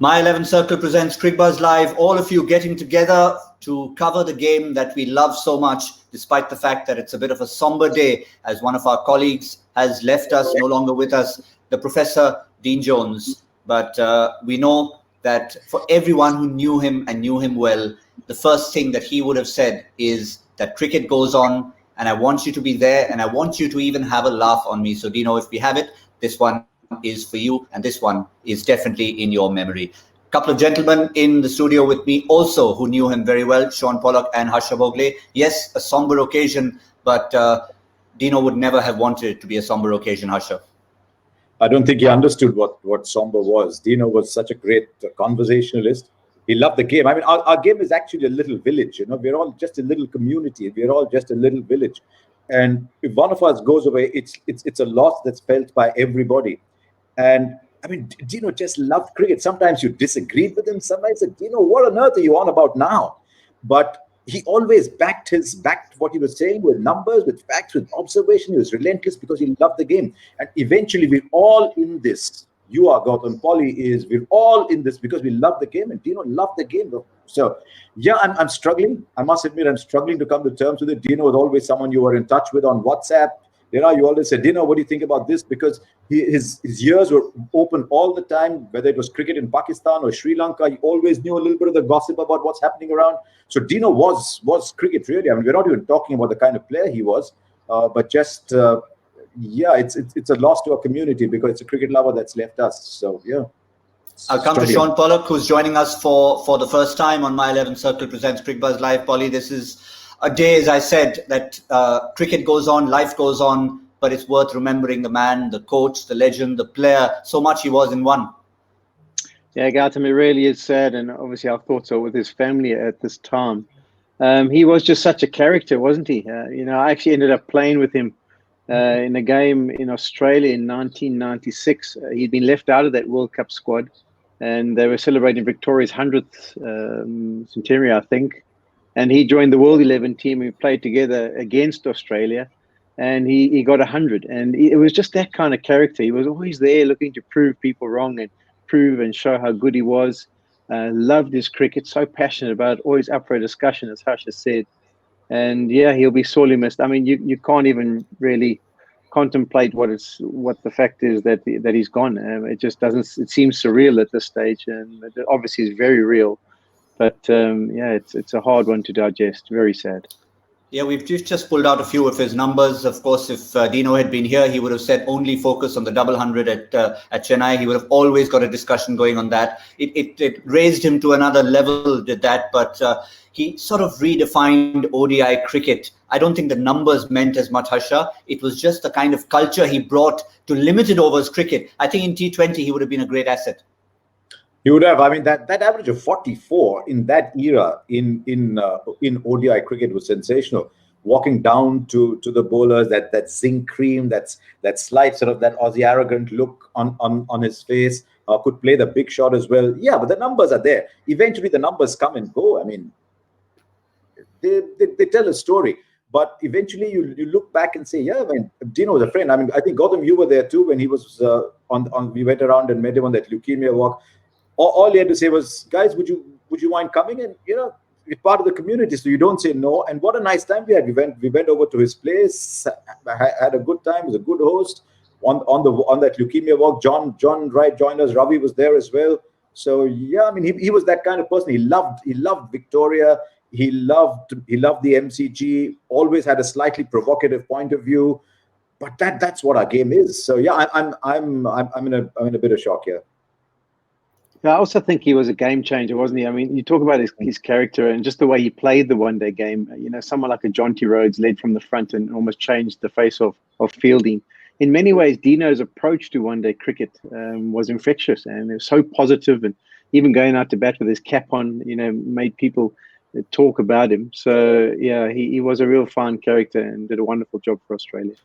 My 11 Circle presents Cricbuzz Live, all of you getting together to cover the game that we love so much, despite the fact that it's a bit of a somber day, as one of our colleagues has left us, no longer with us, the Professor Dean Jones. But we know that for everyone who knew him and knew him well, the first thing that he would have said is that cricket goes on, and I want you to be there, and I want you to even have a laugh on me. So, Dino, if we have it, this one is for you, and this one is definitely in your memory. A couple of gentlemen in the studio with me also who knew him very well, Shaun Pollock and Harsha Bhogle. Yes, a somber occasion, but Dino would never have wanted it to be a somber occasion, Harsha. I don't think he understood what somber was. Dino was such a great conversationalist. He loved the game. I mean, our game is actually a little village. You know, we're all just a little community. We're all just a little village. And if one of us goes away, it's a loss that's felt by everybody. And I mean, Dino just loved cricket. Sometimes you disagreed with him. Sometimes said, Dino, what on earth are you on about now? But he always backed what he was saying with numbers, with facts, with observation. He was relentless because he loved the game. And eventually, we're all in this. You are Gautam, Polly is. We're all in this because we love the game, and Dino loved the game. So, yeah, I'm struggling. I must admit, I'm struggling to come to terms with it. Dino was always someone you were in touch with on WhatsApp. You know, you always said, Dino, what do you think about this? Because his ears were open all the time, whether it was cricket in Pakistan or Sri Lanka. He always knew a little bit of the gossip about what's happening around. So Dino was cricket, really. I mean, we're not even talking about the kind of player he was, but just, yeah, it's a loss to our community because it's a cricket lover that's left us. So, yeah. I'll come to Shaun Pollock, who's joining us for the first time on My 11 Circle presents Cricbuzz Live. Polly, this is a day, as I said, that cricket goes on, life goes on, but it's worth remembering the man, the coach, the legend, the player. So much he was in one. Yeah, Gautam, it really is sad, and obviously our thoughts are with his family at this time. He was just such a character, wasn't he? You know, I actually ended up playing with him in a game in Australia in 1996. He'd been left out of that World Cup squad, and they were celebrating Victoria's 100th centenary, I think. And he joined the World 11 team. We played together against Australia, and he got 100. And it was just that kind of character. He was always there looking to prove people wrong and prove and show how good he was. Loved his cricket, so passionate about it, always up for a discussion, as Harsha said. And yeah, he'll be sorely missed. I mean, you can't even really contemplate what the fact is that he's gone. It just doesn't. It seems surreal at this stage, and it obviously is very real. But yeah, it's a hard one to digest. Very sad. Yeah, we've just pulled out a few of his numbers. Of course, if Dino had been here, he would have said only focus on the double 100 at Chennai. He would have always got a discussion going on that. It raised him to another level, did that. But he sort of redefined ODI cricket. I don't think the numbers meant as much, Harsha. It was just the kind of culture he brought to limited overs cricket. I think in T20, he would have been a great asset. He would have. I mean, that average of 44 in that era in ODI cricket was sensational. Walking down to the bowlers, that zinc cream, that slight sort of that Aussie arrogant look on his face, could play the big shot as well. Yeah, but the numbers are there. Eventually, the numbers come and go. I mean, they tell a story. But eventually, you look back and say, yeah, man, Dino was a friend. I mean, I think Gautam, you were there too when he was we went around and met him on that leukemia walk. All he had to say was, guys, would you mind coming? And, you know, you're part of the community, so you don't say no. And what a nice time we had. We went over to his place, had a good time. He was a good host on that leukemia walk. John Wright joined us. Ravi was there as well. So yeah, I mean, he was that kind of person. He loved Victoria. He loved the MCG. Always had a slightly provocative point of view. But that's what our game is. So yeah, I'm in a bit of shock here. I also think he was a game changer, wasn't he? I mean, you talk about his character and just the way he played the one-day game. You know, someone like a Jonty Rhodes led from the front and almost changed the face of fielding. In many ways, Dino's approach to one-day cricket was infectious, and it was so positive, and even going out to bat with his cap on, you know, made people talk about him. So, yeah, he was a real fine character and did a wonderful job for Australia.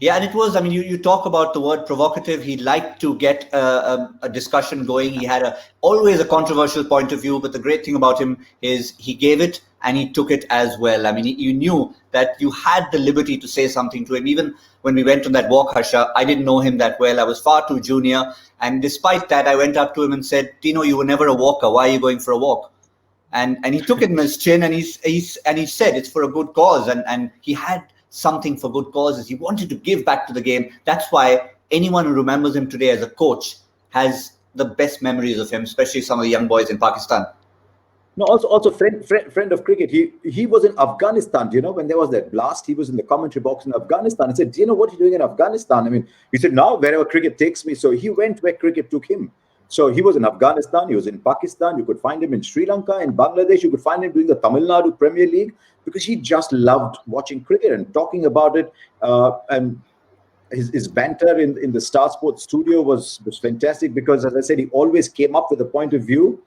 Yeah, and it was, I mean, you talk about the word provocative. He liked to get a discussion going. He had always a controversial point of view, but the great thing about him is he gave it and he took it as well. I mean, you knew that you had the liberty to say something to him. Even when we went on that walk, Harsha, I didn't know him that well. I was far too junior. And despite that, I went up to him and said, Dino, you were never a walker. Why are you going for a walk? And he took it in his chin, and he said it's for a good cause. And he had something for good causes. He wanted to give back to the game. That's why anyone who remembers him today as a coach has the best memories of him, especially some of the young boys in Pakistan. No, also friend of cricket. He was in Afghanistan. When there was that blast, he was in the commentary box in Afghanistan. He said, "Do you know what you're doing in Afghanistan?" I mean, he said, "Now wherever cricket takes me." So he went where cricket took him. So he was in Afghanistan. He was in Pakistan. You could find him in Sri Lanka, in Bangladesh. You could find him doing the Tamil Nadu Premier League, because he just loved watching cricket and talking about it. And his banter in the Star Sports studio was fantastic, because, as I said, he always came up with a point of view.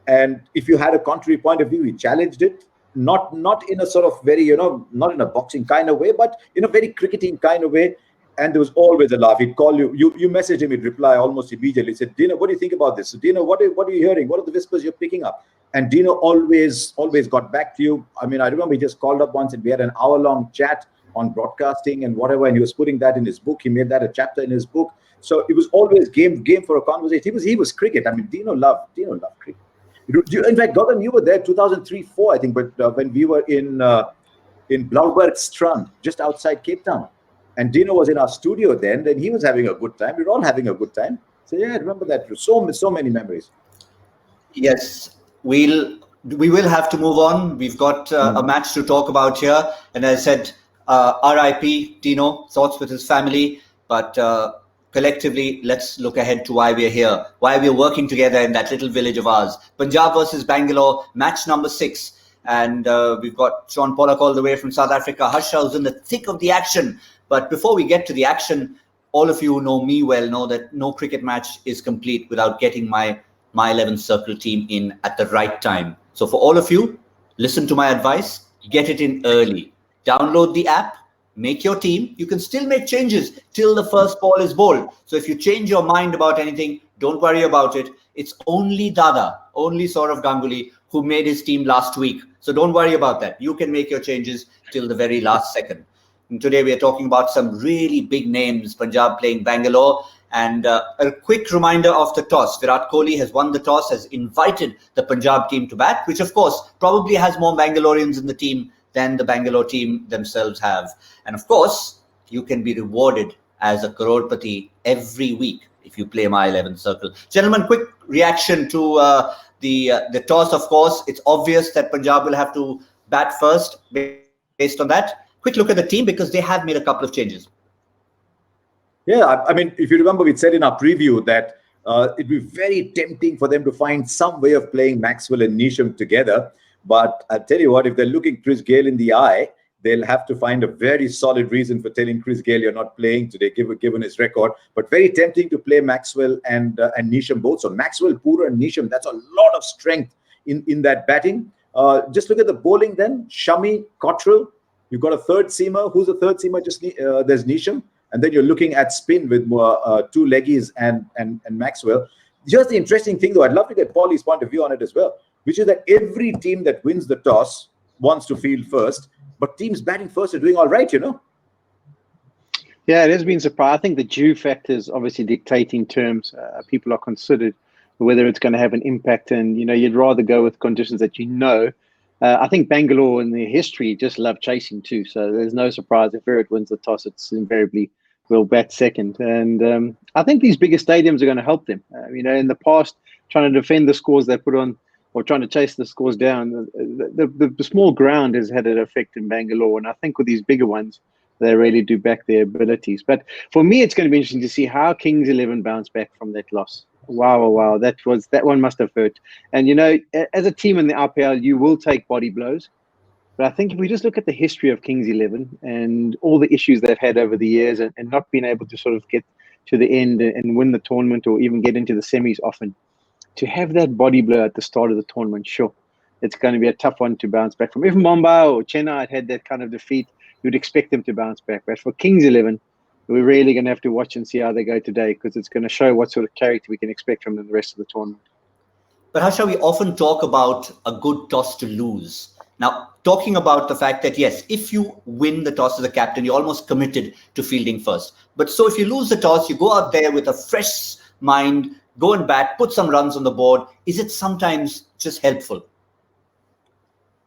And if you had a contrary point of view, he challenged it, not in a sort of very, not in a boxing kind of way, but in a very cricketing kind of way. And there was always a laugh. He'd call you message him, he'd reply almost immediately. He said, "Dino, what do you think about this? So, Dino, what are you hearing? What are the whispers you're picking up?" And Dino always got back to you. I mean, I remember he just called up once and we had an hour-long chat on broadcasting and whatever, and he was putting that in his book. He made that a chapter in his book. So it was always game for a conversation. He was cricket. I mean, Dino loved cricket. In fact, Gautam, you were there 2003-04, I think, but when we were in Blaubergstrand, just outside Cape Town. And Dino was in our studio then he was having a good time. We were all having a good time. So yeah, I remember that. So many memories. Yes, we will have to move on. We've got a match to talk about here. And as I said, RIP, Dino, thoughts with his family. But collectively, let's look ahead to why we're here, why we're working together in that little village of ours. Punjab versus Bangalore, match number 6. And we've got Shaun Pollock all the way from South Africa. Harsha is in the thick of the action. But before we get to the action, all of you who know me well know that no cricket match is complete without getting my 11 Circle team in at the right time. So for all of you, listen to my advice, get it in early. Download the app, make your team. You can still make changes till the first ball is bowled. So if you change your mind about anything, don't worry about it. It's only Saurav Ganguly who made his team last week. So don't worry about that. You can make your changes till the very last second. And today we are talking about some really big names, Punjab playing Bangalore. And a quick reminder of the toss. Virat Kohli has won the toss, has invited the Punjab team to bat, which of course probably has more Bangaloreans in the team than the Bangalore team themselves have. And of course, you can be rewarded as a crorepati every week if you play my 11 Circle. Gentlemen, quick reaction to the toss. Of course, it's obvious that Punjab will have to bat first based on that. Quick look at the team, because they have made a couple of changes. Yeah, I mean, if you remember, we said in our preview that it'd be very tempting for them to find some way of playing Maxwell and Neesham together. But I'll tell you what, if they're looking Chris Gayle in the eye, they'll have to find a very solid reason for telling Chris Gayle you're not playing today, given his record. But very tempting to play Maxwell and Neesham both. So Maxwell, Pura and Neesham, that's a lot of strength in that batting. Just look at the bowling then. Shami, Cottrell. You've got a third seamer. Who's the third seamer? There's Neesham. And then you're looking at spin with two leggies and Maxwell. Here's the interesting thing, though. I'd love to get Paulie's point of view on it as well, which is that every team that wins the toss wants to field first, but teams batting first are doing all right, Yeah, it has been surprising. I think the due factor is obviously dictating terms. People are considered whether it's going to have an impact, and you'd rather go with conditions that I think Bangalore in their history just love chasing too. So there's no surprise if Virat wins the toss, it's invariably will bat second. And I think these bigger stadiums are going to help them. In the past, trying to defend the scores they put on or trying to chase the scores down, the small ground has had an effect in Bangalore. And I think with these bigger ones, they really do back their abilities. But for me, it's going to be interesting to see how Kings 11 bounce back from that loss. Wow. That one must have hurt. And, as a team in the IPL, you will take body blows. But I think if we just look at the history of Kings 11 and all the issues they've had over the years and not being able to sort of get to the end and win the tournament or even get into the semis often, to have that body blow at the start of the tournament, sure, it's going to be a tough one to bounce back from. If Mumbai or Chennai had that kind of defeat, you'd expect them to bounce back. But for Kings 11, we're really going to have to watch and see how they go today, because it's going to show what sort of character we can expect from them the rest of the tournament. But Harsha, we often talk about a good toss to lose. Now, talking about the fact that, yes, if you win the toss as a captain, you're almost committed to fielding first. But so if you lose the toss, you go out there with a fresh mind, go and bat, put some runs on the board? Is it sometimes just helpful?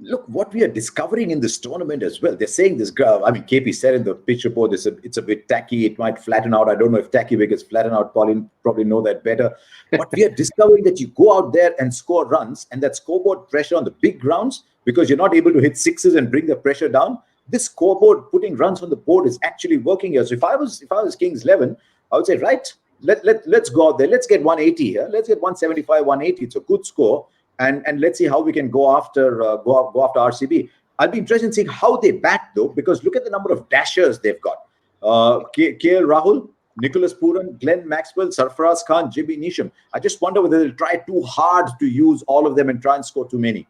Look, what we are discovering in this tournament as well, they're saying this, KP said in the pitch report, it's a bit tacky, it might flatten out. I don't know if tacky wickets flatten out, Pauline probably know that better. But we are discovering that you go out there and score runs, and that scoreboard pressure on the big grounds, because you're not able to hit sixes and bring the pressure down, this scoreboard putting runs on the board is actually working here. So if I was Kings 11, I would say, right, let's go out there, let's get 180 here, let's get 175, 180. It's a good score. And let's see how we can go after RCB. I'll be interested in seeing how they bat, though, because look at the number of dashers they've got. KL Rahul, Nicholas Pooran, Glenn Maxwell, Sarfaraz Khan, Jimmy Neesham. I just wonder whether they'll try too hard to use all of them and try and score too many.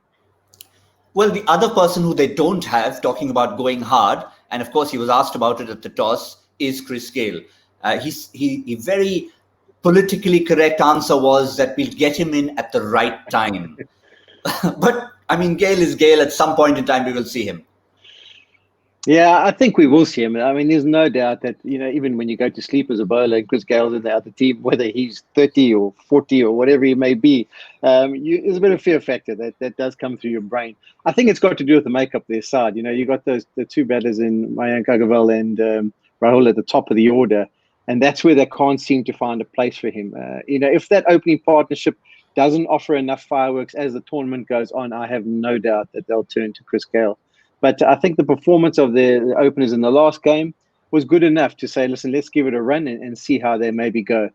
Well, the other person who they don't have, talking about going hard, and of course he was asked about it at the toss, is Chris Gayle. He very politically correct answer was that we'll get him in at the right time. But, I mean, Gayle is Gayle. At some point in time, we will see him. Yeah, I think we will see him. I mean, there's no doubt that, even when you go to sleep as a bowler and Chris Gayle's in the other team, whether he's 30 or 40 or whatever he may be, there's a bit of fear factor that does come through your brain. I think it's got to do with the makeup of their side. You got the two batters in Mayank Agarwal and Rahul at the top of the order. And that's where they can't seem to find a place for him. If that opening partnership doesn't offer enough fireworks as the tournament goes on, I have no doubt that they'll turn to Chris Gayle. But I think the performance of the openers in the last game was good enough to say, listen, let's give it a run and see how they maybe go.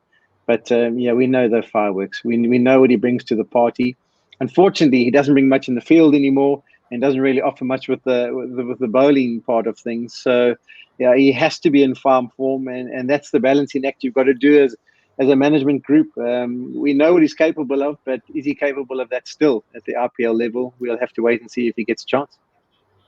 But we know the fireworks. We know what he brings to the party. Unfortunately, he doesn't bring much in the field anymore and doesn't really offer much with the bowling part of things. So, yeah, he has to be in farm form, and that's the balancing act you've got to do as a management group. We know what he's capable of, but is he capable of that still at the IPL level? We'll have to wait and see if he gets a chance.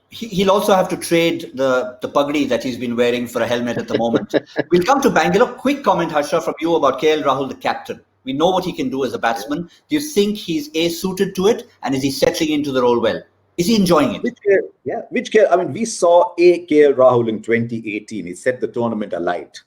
He'll also have to trade the pagdi that he's been wearing for a helmet at the moment. We'll come to Bangalore. Quick comment, Harsha, from you about KL Rahul, the captain. We know what he can do as a batsman. Do you think he's suited to it, and is he settling into the role well? Is he enjoying it? Which KL? I mean, we saw KL Rahul in 2018. He set the tournament alight.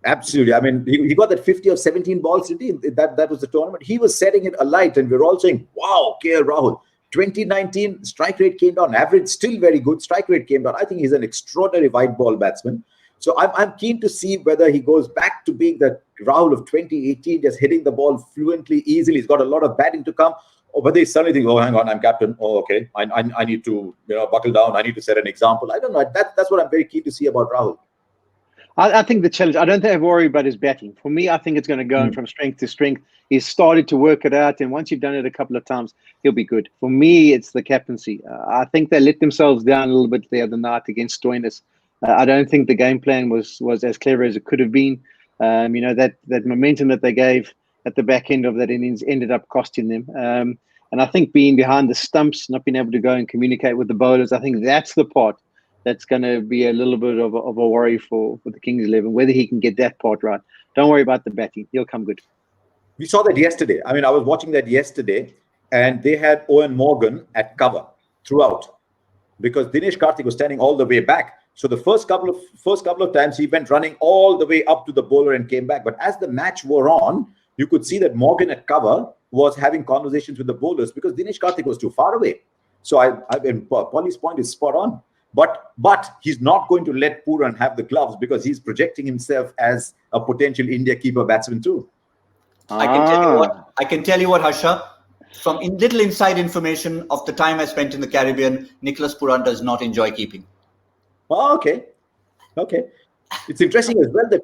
Absolutely. I mean, he got that 50 or 17 balls. That was the tournament. He was setting it alight, and we're all saying, wow, KL Rahul. 2019, strike rate came down. Average still very good. Strike rate came down. I think he's an extraordinary white ball batsman. So I'm keen to see whether he goes back to being the Rahul of 2018, just hitting the ball fluently, easily. He's got a lot of batting to come. Or whether he suddenly thinks, oh, hang on, I'm captain. Oh, okay. I need to buckle down. I need to set an example. I don't know. That's what I'm very keen to see about Rahul. I think the challenge, I don't think I worry about his batting. For me, I think it's going to go from strength to strength. He's started to work it out, and once you've done it a couple of times, he'll be good. For me, it's the captaincy. I think they let themselves down a little bit the other night against Stoinis. I don't think the game plan was as clever as it could have been. That momentum that they gave at the back end of that innings ended up costing them. And I think being behind the stumps, not being able to go and communicate with the bowlers, I think that's the part that's going to be a little bit of a worry for the Kings 11, whether he can get that part right. Don't worry about the batting. He'll come good. We saw that yesterday. I mean, I was watching that yesterday, and they had Owen Morgan at cover throughout because Dinesh Karthik was standing all the way back. So the first couple of times he went running all the way up to the bowler and came back. But as the match wore on, you could see that Morgan at cover was having conversations with the bowlers because Dinesh Karthik was too far away. So Polly's point is spot on. But he's not going to let Pooran have the gloves because he's projecting himself as a potential India keeper batsman too. I can tell you what, Harsha. From little inside information of the time I spent in the Caribbean, Nicholas Pooran does not enjoy keeping. Oh, okay. It's interesting as well that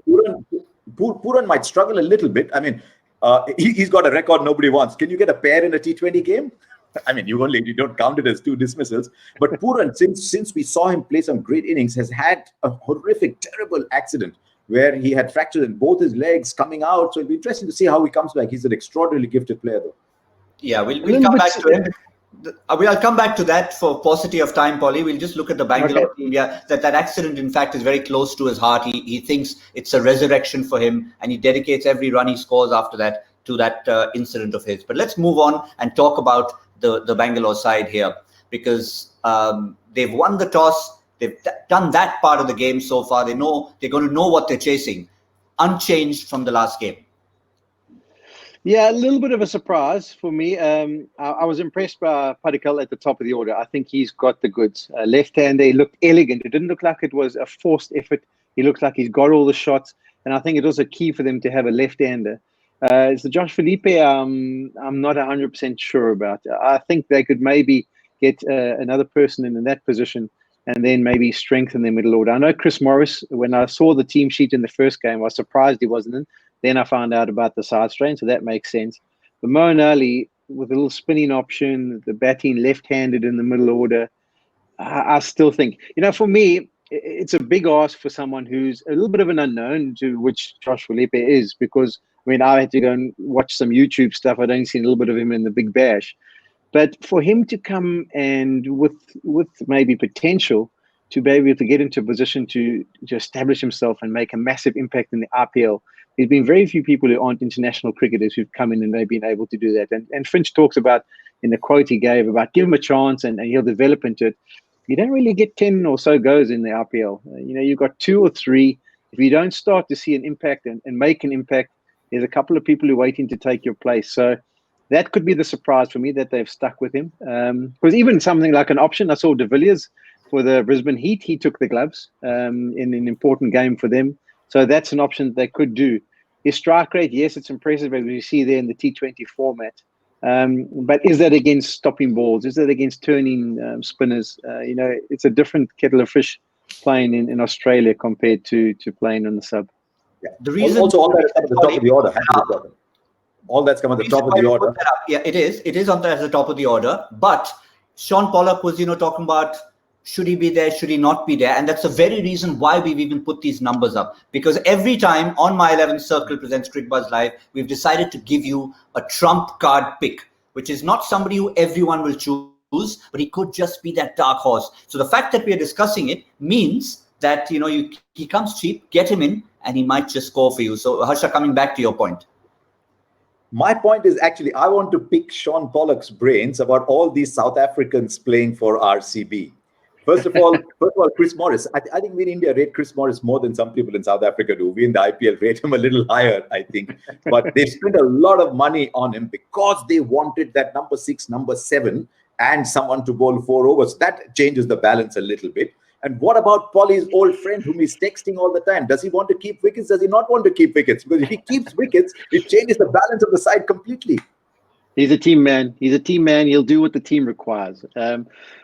Pooran might struggle a little bit. I mean, he's got a record nobody wants. Can you get a pair in a T20 game? I mean, you don't count it as 2 dismissals. But Pooran, since we saw him play some great innings, has had a horrific, terrible accident where he had fractures in both his legs coming out. So it'll be interesting to see how he comes back. He's an extraordinarily gifted player, though. Yeah, we'll come back to him. I'll come back to that for paucity of time, Polly. We'll just look at the Bangalore team. Yeah, that accident, in fact, is very close to his heart. He thinks it's a resurrection for him, and he dedicates every run he scores after that to that incident of his. But let's move on and talk about the Bangalore side here, because they've won the toss. They've done that part of the game so far. They know they're going to know what they're chasing, unchanged from the last game. Yeah, a little bit of a surprise for me. I was impressed by Padikkal at the top of the order. I think he's got the goods. Left-hander, he looked elegant. It didn't look like it was a forced effort. He looked like he's got all the shots. And I think it was a key for them to have a left-hander. It's the Josh Felipe I'm not 100% sure about. I think they could maybe get another person in that position and then maybe strengthen their middle order. I know Chris Morris, when I saw the team sheet in the first game, I was surprised he wasn't in. Then I found out about the side strain, so that makes sense. But Moeen Ali, with a little spinning option, the batting left-handed in the middle order, I still think, for me, it's a big ask for someone who's a little bit of an unknown, to which Josh Felipe is, because, I had to go and watch some YouTube stuff. I'd only seen a little bit of him in the Big Bash. But for him to come and with maybe potential to be able to get into a position to establish himself and make a massive impact in the IPL, there's been very few people who aren't international cricketers who've come in and they've been able to do that. And Finch talks about, in the quote he gave, about give him a chance and he'll develop into it. You don't really get 10 or so goes in the IPL. You've got 2 or 3. If you don't start to see an impact and make an impact, there's a couple of people who are waiting to take your place. So that could be the surprise for me, that they've stuck with him. Because even something like an option, I saw De Villiers for the Brisbane Heat. He took the gloves in an important game for them. So that's an option they could do. His strike rate, yes, it's impressive, as we see there in the T20 format. But is that against stopping balls? Is that against turning spinners? It's a different kettle of fish playing in Australia compared to playing on the sub. Yeah. The reason also all that is at the top of the order. All that's come at the top of the order. Yeah, it is. It is at the top of the order. But Shaun Pollock was, talking about should he be there, should he not be there? And that's the very reason why we've even put these numbers up. Because every time on My 11 Circle presents Cricbuzz Live, we've decided to give you a trump card pick, which is not somebody who everyone will choose, but he could just be that dark horse. So the fact that we are discussing it means that, he comes cheap, get him in, and he might just score for you. So Harsha, coming back to your point. My point is actually, I want to pick Shaun Pollock's brains about all these South Africans playing for RCB. First of all, Chris Morris. I think we in India rate Chris Morris more than some people in South Africa do. We in the IPL rate him a little higher, I think. But they spent a lot of money on him because they wanted that number 6, number 7, and someone to bowl 4 overs. That changes the balance a little bit. And what about Polly's old friend whom he's texting all the time? Does he want to keep wickets? Does he not want to keep wickets? Because if he keeps wickets, it changes the balance of the side completely. He's a team man. He'll do what the team requires.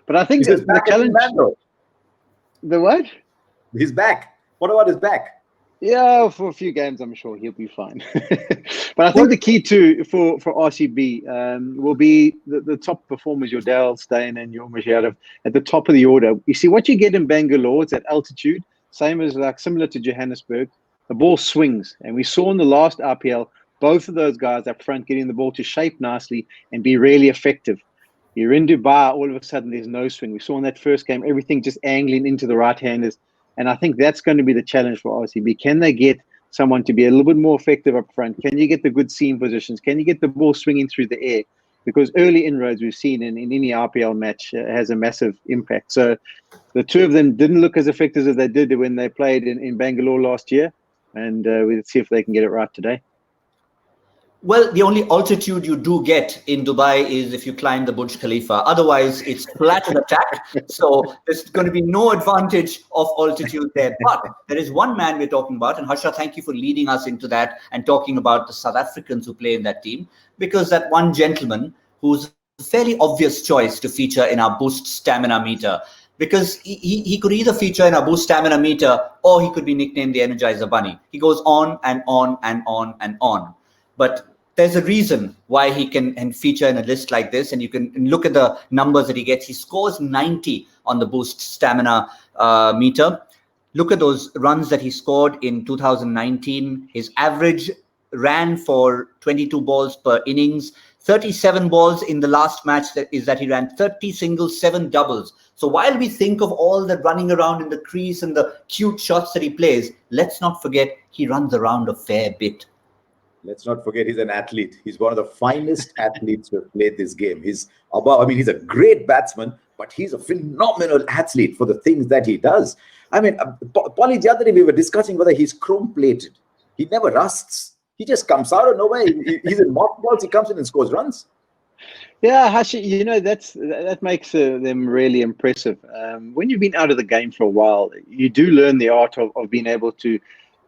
But I think the challenge... The what? He's back. What about his back? Yeah, for a few games, I'm sure he'll be fine. But I think the key for RCB will be the top performers, your Dale Steyn and your Musharraf, at the top of the order. You see, what you get in Bangalore, it's at altitude, similar to Johannesburg. The ball swings. And we saw in the last RPL, both of those guys up front getting the ball to shape nicely and be really effective. You're in Dubai, all of a sudden there's no swing. We saw in that first game, everything just angling into the right-handers. And I think that's going to be the challenge for RCB. Can they get someone to be a little bit more effective up front? Can you get the good seam positions? Can you get the ball swinging through the air? Because early inroads we've seen in any RPL match has a massive impact. So the two of them didn't look as effective as they did when they played in Bangalore last year. And we'll see if they can get it right today. Well, the only altitude you do get in Dubai is if you climb the Burj Khalifa. Otherwise, it's flat and attack. So there's going to be no advantage of altitude there. But there is one man we're talking about. And Harsha, thank you for leading us into that and talking about the South Africans who play in that team. Because that one gentleman who's a fairly obvious choice to feature in our Boost Stamina Meter. Because he could either feature in our Boost Stamina Meter or he could be nicknamed the Energizer Bunny. He goes on and on and on and on. But there's a reason why he can feature in a list like this, and you can look at the numbers that he gets. He scores 90 on the Boost Stamina meter. Look at those runs that he scored in 2019. His average ran for 22 balls per innings, 37 balls in the last match that he ran 30 singles, 7 doubles. So while we think of all the running around in the crease and the cute shots that he plays, let's not forget he runs around a fair bit. Let's not forget he's an athlete. He's one of the finest athletes who have played this game. He's a great batsman, but he's a phenomenal athlete for the things that he does. I mean, Polly, the other day we were discussing whether he's chrome-plated. He never rusts. He just comes out of nowhere. He's in mock balls. He comes in and scores runs. Yeah, Hashi, that makes them really impressive. When you've been out of the game for a while, you do learn the art of being able to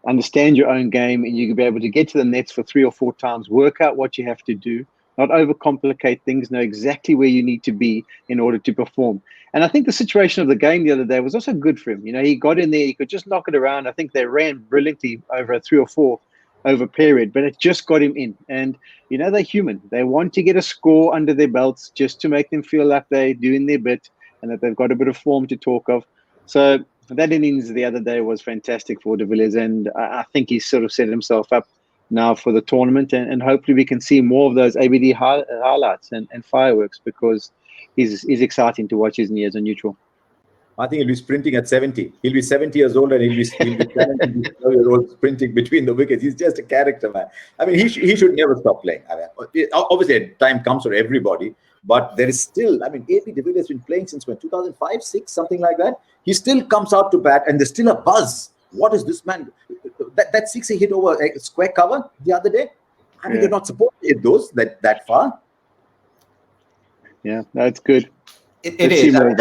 understand your own game, and you can be able to get to the nets for 3 or 4 times, work out what you have to do, not overcomplicate things, know exactly where you need to be in order to perform. And I think the situation of the game the other day was also good for him. He got in there, he could just knock it around. I think they ran brilliantly over a 3 or 4 over period, but it just got him in. And they're human. They want to get a score under their belts just to make them feel like they're doing their bit and that they've got a bit of form to talk of. So that innings the other day was fantastic for de Villiers, and I think he's sort of set himself up now for the tournament, and hopefully we can see more of those ABD highlights and fireworks, because he's exciting to watch, isn't he, as a neutral? I think he'll be sprinting at 70. He'll be 70 years old and he'll be 12-year-old sprinting between the wickets. He's just a character, man. I mean, he should never stop playing. I mean, obviously, time comes for everybody, but there is still, I mean, AP de Villiers has been playing since when? 2005, 6, something like that. He still comes out to bat and there's still a buzz. What is this man? That 6 he hit over a square cover the other day. I mean, You're not supposed to hit those that far. Yeah, that's good. It is. I mean,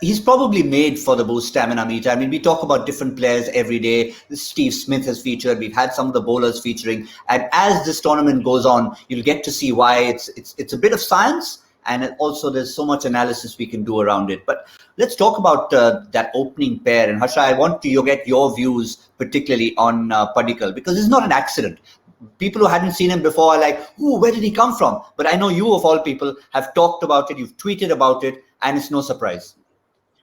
he's probably made for the Boost stamina meter. I mean, we talk about different players every day. Steve Smith has featured. We've had some of the bowlers featuring. And as this tournament goes on, you'll get to see why it's a bit of science. And also there's so much analysis we can do around it. But let's talk about that opening pair. And Harsha, I want to get your views, particularly on Padikkal, because it's not an accident. People who hadn't seen him before are like, ooh, where did he come from? But I know you, of all people, have talked about it. You've tweeted about it. And it's no surprise.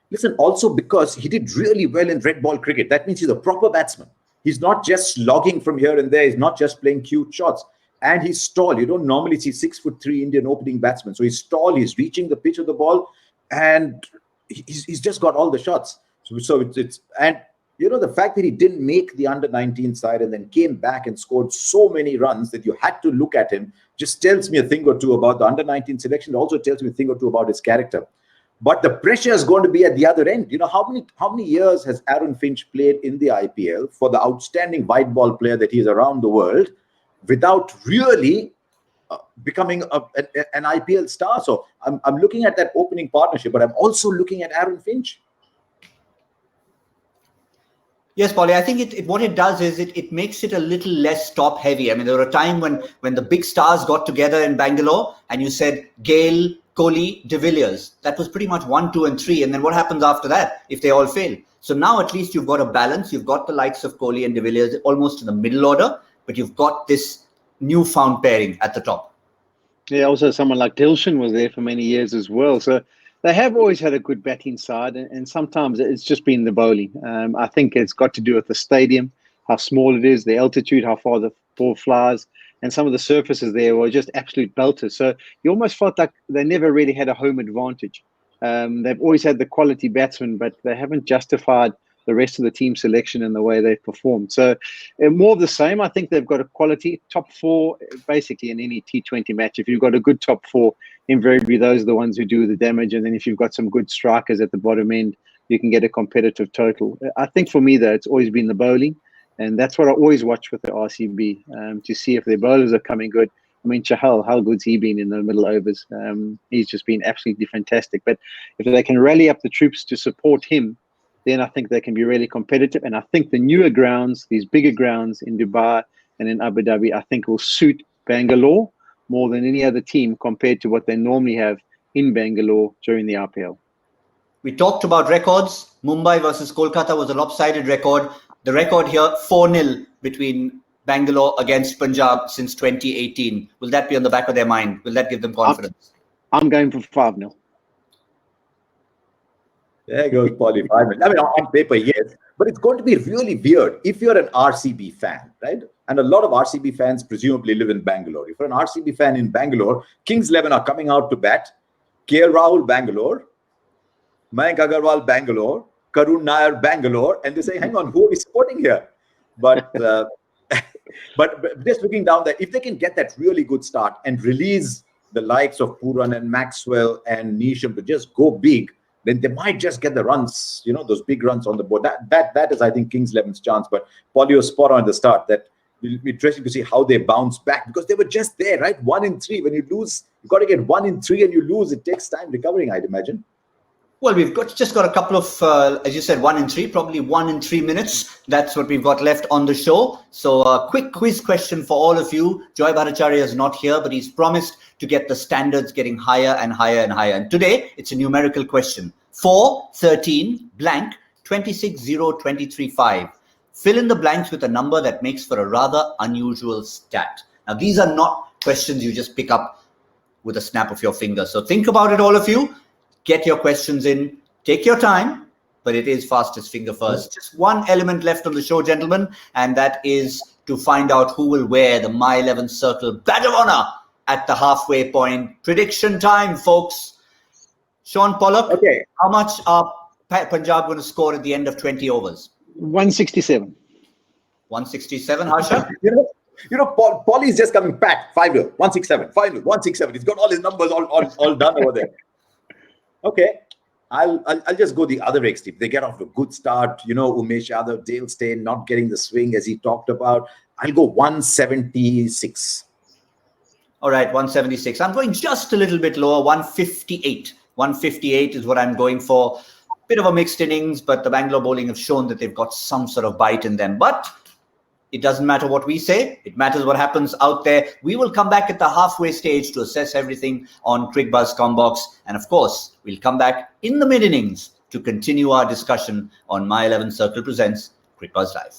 Listen, also because he did really well in red ball cricket. That means he's a proper batsman. He's not just slogging from here and there. He's not just playing cute shots. And he's tall. You don't normally see 6'3" Indian opening batsmen. So he's tall. He's reaching the pitch of the ball. And he's just got all the shots. So it's and the fact that he didn't make the under-19 side and then came back and scored so many runs that you had to look at him just tells me a thing or two about the under-19 selection. It also tells me a thing or two about his character. But the pressure is going to be at the other end. How many years has Aaron Finch played in the IPL for the outstanding white ball player that he is around the world without really becoming an IPL star? So I'm looking at that opening partnership, but I'm also looking at Aaron Finch. Yes, Paulie, I think what it does is it makes it a little less top heavy. I mean, there were a time when the big stars got together in Bangalore and you said Gale, Kohli, de Villiers. That was pretty much 1, 2 and 3. And then what happens after that if they all fail? So now at least you've got a balance. You've got the likes of Kohli and de Villiers almost in the middle order, but you've got this newfound pairing at the top. Yeah, also someone like Dilshan was there for many years as well. So they have always had a good batting side, and sometimes it's just been the bowling. I think it's got to do with the stadium, how small it is, the altitude, how far the ball flies, and some of the surfaces there were just absolute belters. So you almost felt like they never really had a home advantage. They've always had the quality batsmen, but they haven't justified the rest of the team selection and the way they've performed. So more of the same. I think they've got a quality top 4, basically in any T20 match. If you've got a good top 4, invariably those are the ones who do the damage. And then if you've got some good strikers at the bottom end, you can get a competitive total. I think for me, though, it's always been the bowling. And that's what I always watch with the RCB, to see if their bowlers are coming good. I mean, Chahal, how good's he been in the middle overs? He's just been absolutely fantastic. But if they can rally up the troops to support him, then I think they can be really competitive. And I think the newer grounds, these bigger grounds in Dubai and in Abu Dhabi, I think will suit Bangalore more than any other team compared to what they normally have in Bangalore during the IPL. We talked about records. Mumbai versus Kolkata was a lopsided record. The record here, 4-0 between Bangalore against Punjab since 2018. Will that be on the back of their mind? Will that give them confidence? I'm going for 5-0. There goes Paulie. I mean, on paper, yes. But it's going to be really weird if you're an RCB fan, right? And a lot of RCB fans presumably live in Bangalore. If you're an RCB fan in Bangalore, Kings 11 are coming out to bat. KL Rahul, Bangalore. Mayank Agarwal, Bangalore. Karun Nair, Bangalore. And they say, hang on, who are we supporting here? But but just looking down there, if they can get that really good start and release the likes of Puran and Maxwell and Neesham to just go big, then they might just get the runs, those big runs on the board. That is, I think, Kings 11's chance. But Paulie was spot on at the start that It'll be interesting to see how they bounce back, because they were just there, right? 1 in 3. When you lose, you got to get 1 in 3 and you lose. It takes time recovering, I'd imagine. Well, we've just got a couple of, as you said, 1 in 3, probably 1 in 3 minutes. That's what we've got left on the show. So a quick quiz question for all of you. Joy Bhattacharya is not here, but he's promised to get the standards getting higher and higher and higher. And today, it's a numerical question. 4, 13, blank, 26, 0, 23, 5. Fill in the blanks with a number that makes for a rather unusual stat. Now, these are not questions you just pick up with a snap of your finger. So think about it, all of you. Get your questions in. Take your time, but it is fastest finger first. Just one element left on the show, gentlemen, and that is to find out who will wear the My 11 Circle Badge of Honor at the halfway point. Prediction time, folks. Shaun Pollock, okay. How much are Punjab going to score at the end of 20 overs? 167. 167, Harsha? You know, Paulie's just coming back. 5-0, 167, 5-0, 167. He's got all his numbers all done over there. Okay, I'll just go the other extreme. They get off to a good start. You know, Umesh Yadav, Dale Steyn not getting the swing as he talked about. I'll go 176. All right, 176. I'm going just a little bit lower, 158. 158 is what I'm going for. Bit of a mixed innings, but the Bangalore bowling have shown that they've got some sort of bite in them. But it doesn't matter what we say. It matters what happens out there. We will come back at the halfway stage to assess everything on Cricbuzz Combox. And of course, we'll come back in the mid-innings to continue our discussion on My 11 Circle presents Cricbuzz Live.